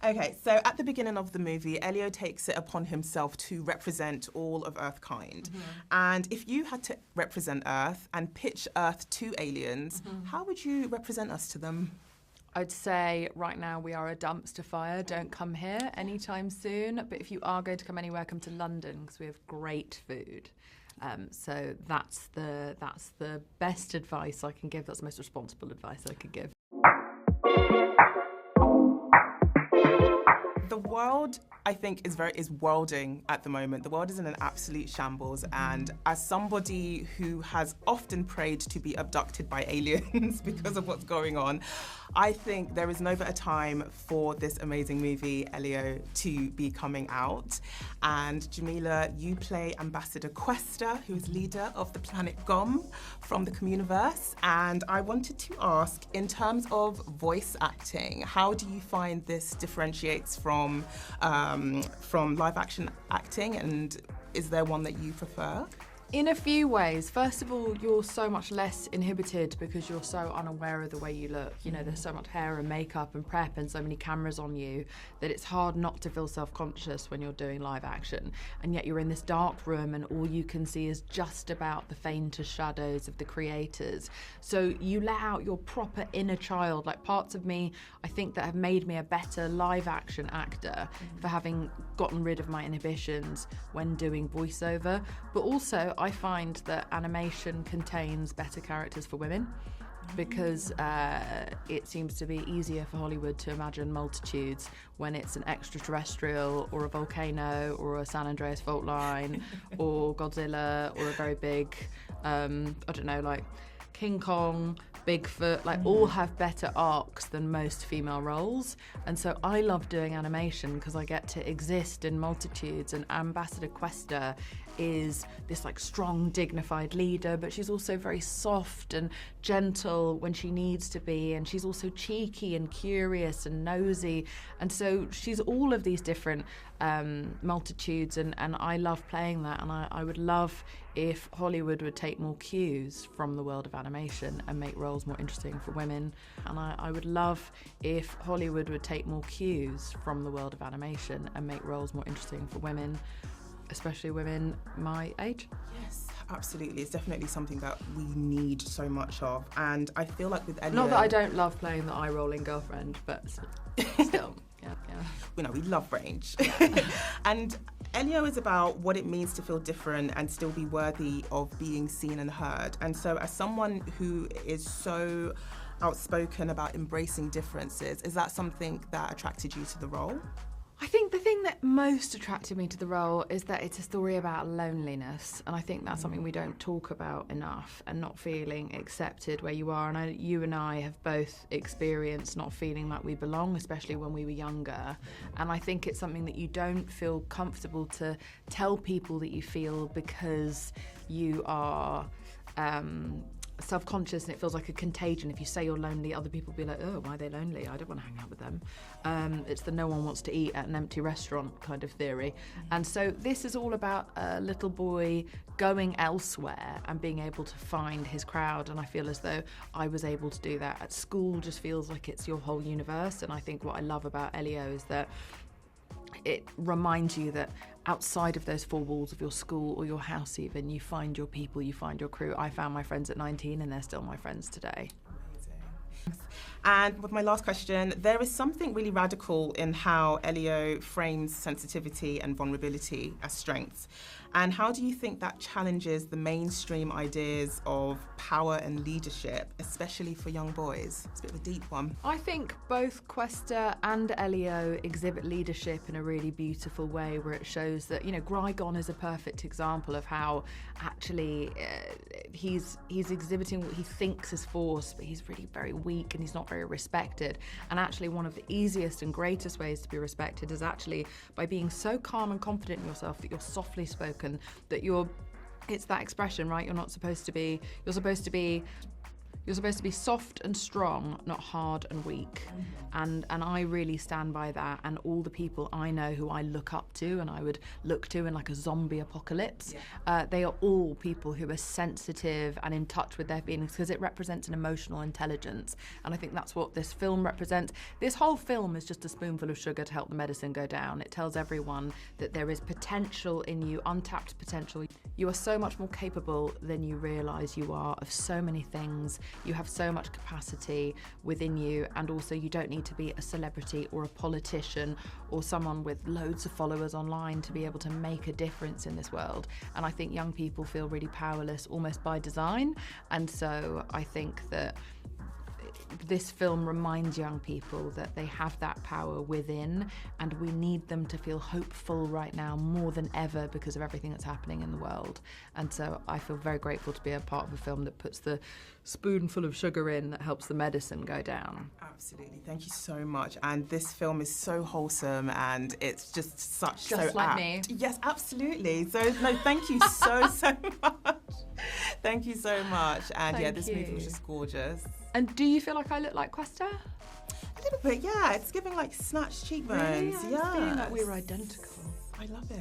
Okay, so at the beginning of the movie, ELIO takes it upon himself to represent all of Earthkind. And if you had to represent Earth and pitch Earth to aliens, how would you represent us to them? I'd say right now we are a dumpster fire. Don't come here anytime soon. But if you are going to come anywhere, come to London because we have great food. So that's the best advice I can give. That's the most responsible advice I could give. The world, I think, is worlding at the moment. The world is in an absolute shambles, and as somebody who has often prayed to be abducted by aliens because of what's going on, I think there is no better time for this amazing movie, ELIO, to be coming out. And Jameela, you play Ambassador Questa, who is leader of the planet Gom from the Communiverse. And I wanted to ask, in terms of voice acting, how do you find this differentiates from live action acting, and is there one that you prefer? In a few ways. First of all, you're so much less inhibited because you're so unaware of the way you look. You know, there's so much hair and makeup and prep and so many cameras on you that it's hard not to feel self-conscious when you're doing live action. And yet you're in this dark room and all you can see is just about the faintest shadows of the creators. So you let out your proper inner child, like parts of me, I think, that have made me a better live action actor for having gotten rid of my inhibitions when doing voiceover. But also, I find that animation contains better characters for women because it seems to be easier for Hollywood to imagine multitudes when it's an extraterrestrial or a volcano or a San Andreas fault line or Godzilla or a very big, I don't know, like King Kong, Bigfoot, like all have better arcs than most female roles. And so I love doing animation because I get to exist in multitudes, and Ambassador Questa is this like strong, dignified leader, but she's also very soft and gentle when she needs to be, and she's also cheeky and curious and nosy, and so she's all of these different multitudes, and I love playing that, and I would love if Hollywood would take more cues from the world of animation and make roles more interesting for women, and I would love if Hollywood would take more cues from the world of animation and make roles more interesting for women, especially women my age. Yes, absolutely. It's definitely something that we need so much of. And I feel like with ELIO... Not that I don't love playing the eye-rolling girlfriend, but still, yeah. We know, we love range. And ELIO is about what it means to feel different and still be worthy of being seen and heard. And so as someone who is so outspoken about embracing differences, is that something that attracted you to the role? I think the thing that most attracted me to the role is that it's a story about loneliness, and I think that's something we don't talk about enough, and not feeling accepted where you are. And you and I have both experienced not feeling like we belong, especially when we were younger, and I think it's something that you don't feel comfortable to tell people that you feel because you are self-conscious, and it feels like a contagion. If you say you're lonely, other people will be like, oh, why are they lonely? I don't want to hang out with them. It's the no one wants to eat at an empty restaurant kind of theory. And so this is all about a little boy going elsewhere and being able to find his crowd, and I feel as though I was able to do that. At school just feels like it's your whole universe, and I think what I love about ELIO is that it reminds you that outside of those four walls of your school or your house even, you find your people, you find your crew. I found my friends at 19 and they're still my friends today. And with my last question, there is something really radical in how ELIO frames sensitivity and vulnerability as strengths. And how do you think that challenges the mainstream ideas of power and leadership, especially for young boys? It's a bit of a deep one. I think both Questa and ELIO exhibit leadership in a really beautiful way, where it shows that, you know, Grygon is a perfect example of how actually he's exhibiting what he thinks is force, but he's really very weak and he's not very respected. And actually one of the easiest and greatest ways to be respected is actually by being so calm and confident in yourself that you're softly spoken, that it's that expression, right? You're supposed to be You're supposed to be soft and strong, not hard and weak. And I really stand by that. And all the people I know who I look up to and I would look to in like a zombie apocalypse, they are all people who are sensitive and in touch with their feelings, because it represents an emotional intelligence. And I think that's what this film represents. This whole film is just a spoonful of sugar to help the medicine go down. It tells everyone that there is potential in you, untapped potential. You are so much more capable than you realise you are of so many things. You have so much capacity within you, and also you don't need to be a celebrity or a politician or someone with loads of followers online to be able to make a difference in this world. And I think young people feel really powerless almost by design, and so I think that this film reminds young people that they have that power within, and we need them to feel hopeful right now more than ever because of everything that's happening in the world. And so I feel very grateful to be a part of a film that puts the spoonful of sugar in that helps the medicine go down. Absolutely, thank you so much. And this film is so wholesome, and it's just such Just so like apt. me. Yes, absolutely. So no, thank you so much. Thank you so much. And yeah, Thank this you. movie was just gorgeous. And do you feel like I look like Questa? A little bit, yeah. It's giving like snatched cheekbones. Really? I was Yeah. feeling that we were identical. I love it.